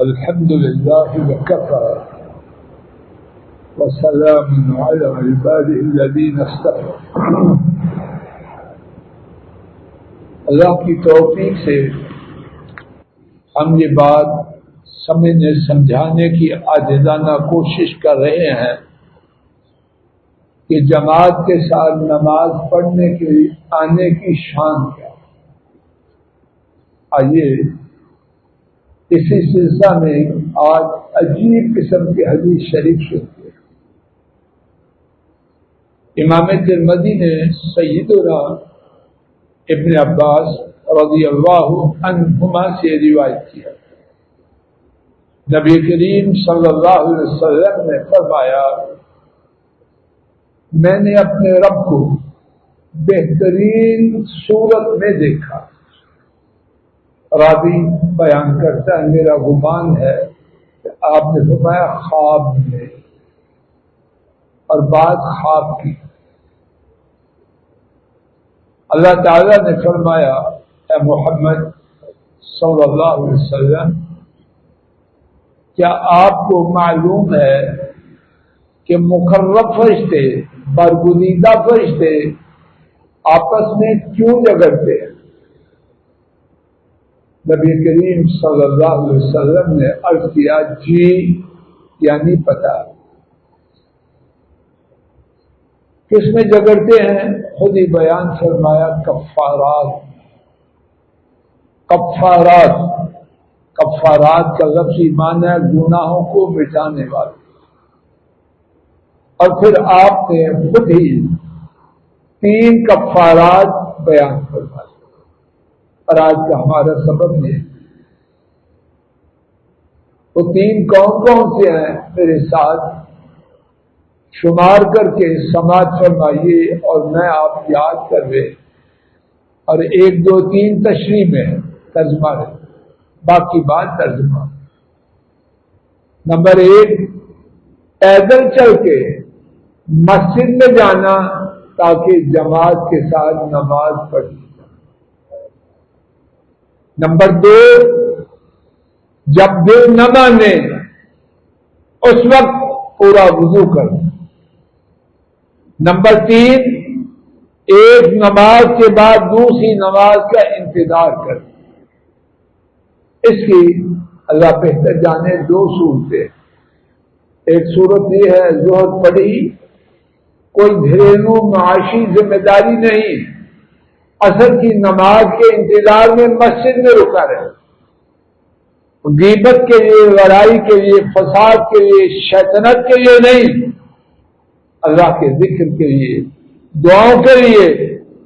الحمد لله وكفى وسلام على عباده الذين اصطفى. اللہ کی توفیق سے ہم یہ بات سمجھنے سمجھانے کی عاجزانہ کوشش کر رہے ہیں کہ جماعت کے ساتھ نماز پڑھنے کے لیے آنے کی شان کیا. آئیے اسی سلسلہ میں آج عجیب قسم کی حدیث شریف سنتے ہیں. امام ترمذی نے سیدنا ابن عباس رضی اللہ عنہما سے روایت کیا. نبی کریم صلی اللہ علیہ وسلم نے فرمایا، میں نے اپنے رب کو بہترین صورت میں دیکھا. راوی بیان کرتا ہے میرا گمان ہے کہ آپ نے فرمایا خواب میں، اور بات خواب کی. اللہ تعالیٰ نے فرمایا اے محمد صلی اللہ علیہ وسلم، کیا آپ کو معلوم ہے کہ مقرب فرشتے، برگزیدہ فرشتے آپس میں کیوں جھگڑتے ہیں؟ نبی کریم صلی اللہ علیہ وسلم نے عرض کیا جی یعنی پتہ. کس میں جھگڑتے ہیں؟ خود ہی بیان فرمایا کفارات. کفارات کفارات کا لفظی معنی ہے گناہوں کو مٹانے والے. اور پھر آپ نے خود ہی 3 کفارات بیان فرمائے. اور آج کا ہمارا سبب ہے وہ 3 کون کون سے ہیں؟ میرے ساتھ شمار کر کے سماعت فرمائیے اور میں آپ یاد کر رہے، اور 1 2 3 تشریح میں ترجمہ ہے، باقی بات ترجمہ. نمبر 1، پیدل چل کے مسجد میں جانا تاکہ جماعت کے ساتھ نماز پڑھی. نمبر 2، جب دل نہ مانے اس وقت پورا وضو کرنا. نمبر 3، ایک نماز کے بعد دوسری نماز کا انتظار کرنا. اس کی اللہ بہتر جانے 2 صورتیں. ایک صورت یہ ہے ظہر پڑھی، کوئی گھریلو معاشی ذمہ داری نہیں، عصر کی نماز کے انتظار میں مسجد میں رکا رہے، غیبت کے لیے، لڑائی کے لیے، فساد کے لیے، شیطنت کے لیے نہیں، اللہ کے ذکر کے لیے، دعاؤں کے لیے،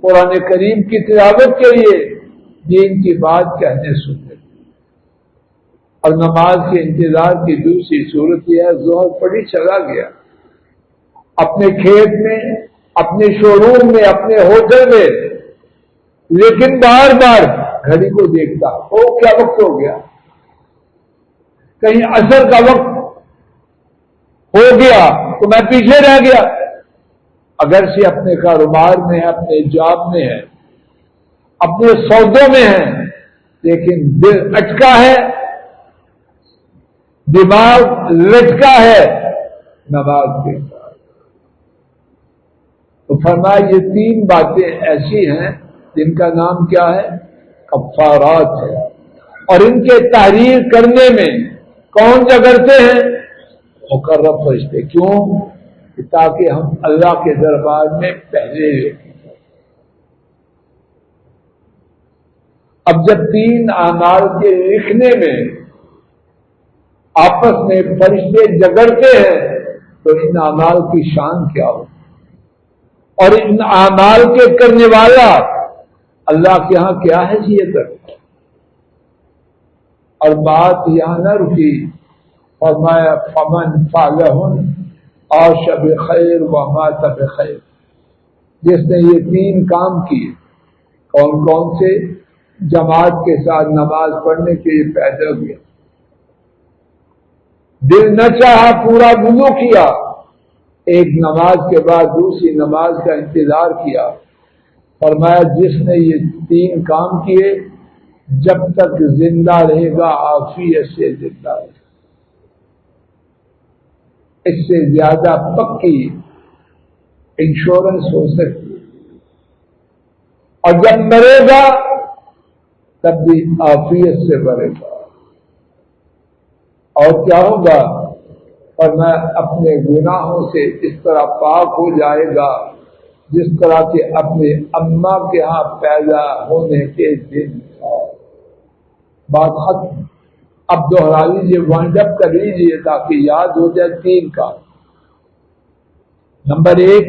قرآن کریم کی تلاوت کے لیے، دین کی بات کہنے سننے. اور نماز کے انتظار کی دوسری صورت یہ ہے ظہر پڑھی چلا گیا اپنے کھیت میں، اپنے شو روم میں، اپنے ہوٹل میں، لیکن بار بار گھڑی کو دیکھتا او کیا وقت ہو گیا، کہیں عصر کا وقت ہو گیا تو میں پیچھے رہ گیا. اگرچہ اپنے کاروبار میں ہے، اپنے جاب میں ہے، اپنے سودوں میں ہے، لیکن دل اٹکا ہے، دماغ لٹکا ہے نماز کے ساتھ. تو فرمایا یہ 3 باتیں ایسی ہیں جن کا نام کیا ہے؟ کفارات ہے. اور ان کے تحریر کرنے میں کون جھگڑتے ہیں؟ مقرب فرشتے. کیوں؟ تاکہ ہم اللہ کے دربار میں پہلے رہیں. اب جب 3 اعمال کے لکھنے میں آپس میں فرشتے جھگڑتے ہیں تو ان اعمال کی شان کیا ہو؟ اور ان اعمال کے کرنے والا اللہ کے ہاں کیا حیثیت ہے؟ اور بات یہاں نہ رکی، فرمایا فمن فعلہن عاش بخیر ومات بخیر. جس نے یہ 3 کام کیے، کون کون سے؟ جماعت کے ساتھ نماز پڑھنے کے لیے پیدا گیا، دل نہ چاہا پورا وضو کیا، ایک نماز کے بعد دوسری نماز کا انتظار کیا. فرمایا جس نے یہ 3 کام کیے جب تک زندہ رہے گا عافیت سے زندہ رہے گا. اس سے زیادہ پکی انشورنس ہو سکتی ہے. اور جب مرے گا تب بھی عافیت سے مرے گا. اور کیا ہوگا؟ اور میں اپنے گناہوں سے اس طرح پاک ہو جائے گا جس طرح کے اپنے اماں کے ہاں پیدا ہونے کے دن تھا. بات ختم. اب دوہرا لیجیے، وائنڈ اپ کر لیجیے تاکہ یاد ہو جائے. 3 کا نمبر 1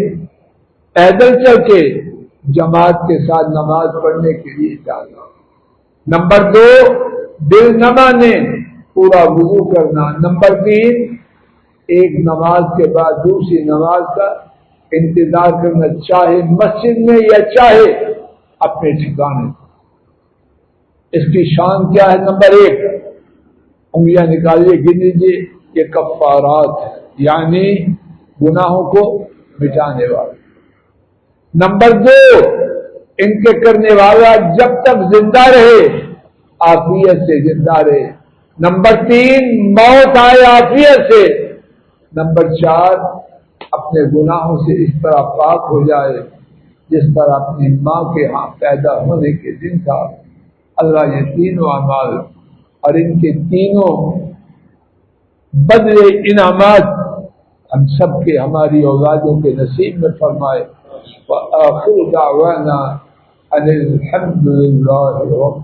پیدل چل کے جماعت کے ساتھ نماز پڑھنے کے لیے جانا. نمبر 2 دل نہ مانے پورا وضو کرنا. نمبر 3 ایک نماز کے بعد دوسری نماز کا انتظار کرنا، چاہے مسجد میں یا چاہے اپنے ٹھکانے. اس کی شان کیا ہے؟ نمبر 1 انگلیاں نکالیے، گن لیجیے، یہ کفارات ہے، یعنی گناہوں کو مٹانے والا. نمبر 2 ان کے کرنے والا جب تک زندہ رہے عافیت سے زندہ رہے. نمبر 3 موت آئے عافیت سے. نمبر 4 اپنے گناہوں سے اس طرح پاک ہو جائے جس طرح اپنی ماں کے ہاں پیدا ہونے کے دن تھا. اللہ یہ تینوں اعمال اور ان کے تینوں بدلے انعامات ہم سب کے ہماری اولادوں کے نصیب میں فرمائے. وآخر دعوانا ان الحمد للہ رب